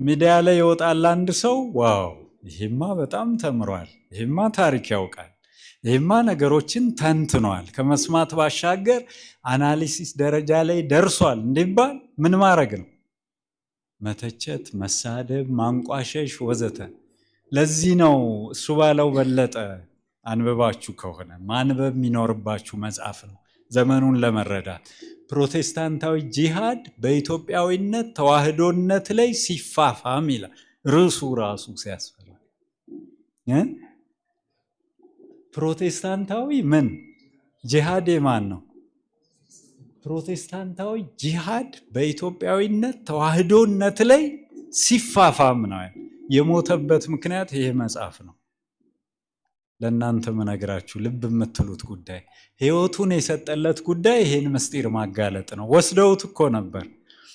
ሚዲያ ላይ ይወጣል አንድ ሰው ዋው ይሄማ በጣም ተምሯል፣ ይሄማ ታሪክ ያውቃል፣ ይሄማ ነገሮችን ተንትኗል፣ ከመስማት ባሻገር አናሊሲስ ደረጃ ላይ ደርሷል እንዲባል ምን ማድረግ ነው? መተቸት፣ መሳደብ፣ ማንቋሸሽ ወዘተ። ለዚህ ነው እሱ ባለው በለጠ አንብባችሁ ከሆነ ማንበብ የሚኖርባችሁ መጽሐፍ ነው ዘመኑን ለመረዳት። ፕሮቴስታንታዊ ጂሃድ በኢትዮጵያዊነት ተዋህዶነት ላይ ሲፋፋም ይላል ርዕሱ ራሱ ሲያስፈራ። ፕሮቴስታንታዊ ምን ጂሃድ የማን ነው? ፕሮቴስታንታዊ ጂሃድ በኢትዮጵያዊነት ተዋህዶነት ላይ ሲፋፋም ነው። የሞተበት ምክንያት ይሄ መጽሐፍ ነው። ለእናንተ መነግራችሁ ልብ የምትሉት ጉዳይ ህይወቱን የሰጠለት ጉዳይ ይሄን ምስጢር ማጋለጥ ነው። ወስደውት እኮ ነበር።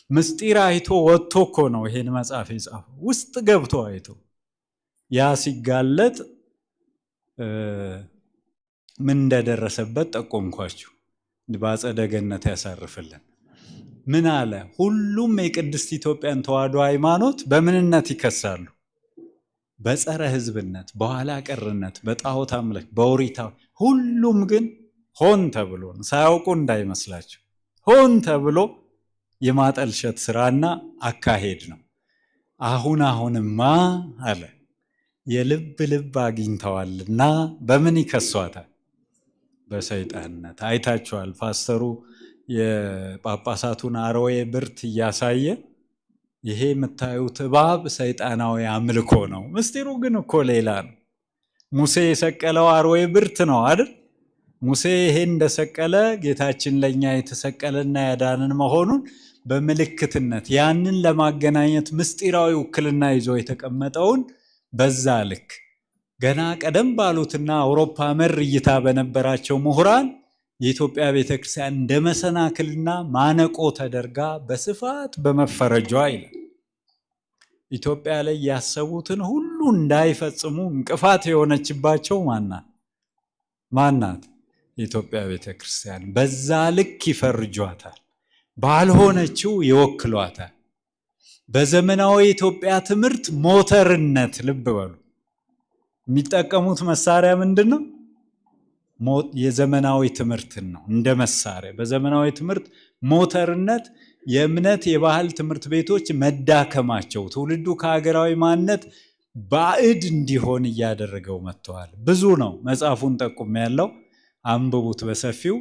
ምስጢር አይቶ ወጥቶ እኮ ነው ይሄን መጽሐፍ የጻፈው፣ ውስጥ ገብቶ አይቶ። ያ ሲጋለጥ ምን እንደደረሰበት ጠቆምኳችሁ። በአጸደ ገነት ያሳርፍልን። ምን አለ? ሁሉም የቅድስት ኢትዮጵያን ተዋህዶ ሃይማኖት በምንነት ይከሳሉ? በጸረ ህዝብነት፣ በኋላ ቀርነት፣ በጣዖት አምልክ፣ በኦሪታዊ። ሁሉም ግን ሆን ተብሎ ሳያውቁ እንዳይመስላቸው ሆን ተብሎ የማጠልሸት ስራና አካሄድ ነው። አሁንማ አለ የልብ አግኝተዋልና በምን ይከሷታል? በሰይጣንነት። አይታችኋል። ፓስተሩ የጳጳሳቱን አርዌ ብርት እያሳየ ይሄ የምታዩት እባብ ሰይጣናዊ አምልኮ ነው። ምስጢሩ ግን እኮ ሌላ ነው። ሙሴ የሰቀለው አርዌ ብርት ነው አይደል? ሙሴ ይሄን እንደሰቀለ ጌታችን ለኛ የተሰቀለና ያዳንን መሆኑን በምልክትነት ያንን ለማገናኘት ምስጢራዊ ውክልና ይዞ የተቀመጠውን በዛ ልክ ገና ቀደም ባሉትና አውሮፓ መር እይታ በነበራቸው ምሁራን የኢትዮጵያ ቤተክርስቲያን እንደ መሰናክልና ማነቆ ተደርጋ በስፋት በመፈረጇ ይላል። ኢትዮጵያ ላይ ያሰቡትን ሁሉ እንዳይፈጽሙ እንቅፋት የሆነችባቸው ማናት? የኢትዮጵያ ቤተክርስቲያን። በዛ ልክ ይፈርጇታል፣ ባልሆነችው ይወክሏታል። በዘመናዊ ኢትዮጵያ ትምህርት ሞተርነት ልብ በሉ የሚጠቀሙት መሳሪያ ምንድነው? የዘመናዊ ትምህርትን ነው እንደ መሳሪያ። በዘመናዊ ትምህርት ሞተርነት የእምነት የባህል ትምህርት ቤቶች መዳከማቸው ትውልዱ ከሀገራዊ ማንነት ባዕድ እንዲሆን እያደረገው መጥተዋል። ብዙ ነው። መጽሐፉን ጠቁም ያለው አንብቡት በሰፊው።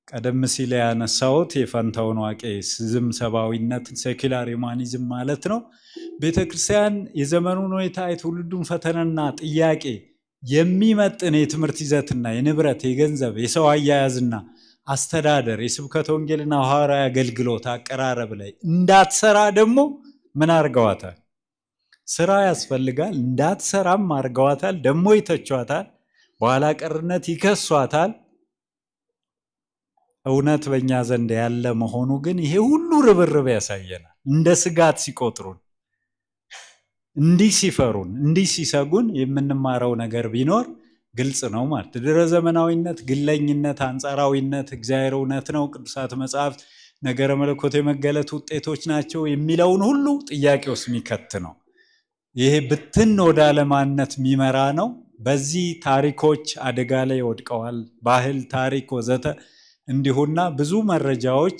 ቀደም ሲል ያነሳሁት የፈንታውን ዋቄ ስዝም ሰብአዊነት ሴኩላር ሁማኒዝም ማለት ነው። ቤተክርስቲያን የዘመኑን ሁኔታ የትውልዱን ፈተናና ጥያቄ የሚመጥን የትምህርት ይዘትና የንብረት የገንዘብ የሰው አያያዝና አስተዳደር የስብከተ ወንጌልና ሐዋርያዊ አገልግሎት አቀራረብ ላይ እንዳትሰራ ደግሞ ምን አርገዋታል? ስራ ያስፈልጋል እንዳትሰራም አርገዋታል። ደግሞ ይተቿታል፣ በኋላ ቀርነት ይከሷታል። እውነት በእኛ ዘንድ ያለ መሆኑ ግን ይሄ ሁሉ ርብርብ ያሳየናል። እንደ ስጋት ሲቆጥሩን፣ እንዲህ ሲፈሩን፣ እንዲህ ሲሰጉን የምንማረው ነገር ቢኖር ግልጽ ነው ማለት ድረ ዘመናዊነት፣ ግለኝነት፣ አንጻራዊነት፣ እግዚአብሔር እውነት ነው፣ ቅዱሳት መጽሐፍት ነገረ መለኮት የመገለጥ ውጤቶች ናቸው የሚለውን ሁሉ ጥያቄ ውስጥ የሚከት ነው። ይሄ ብትን ወደ አለማነት የሚመራ ነው። በዚህ ታሪኮች አደጋ ላይ ወድቀዋል። ባህል፣ ታሪክ ወዘተ እንዲሁና ብዙ መረጃዎች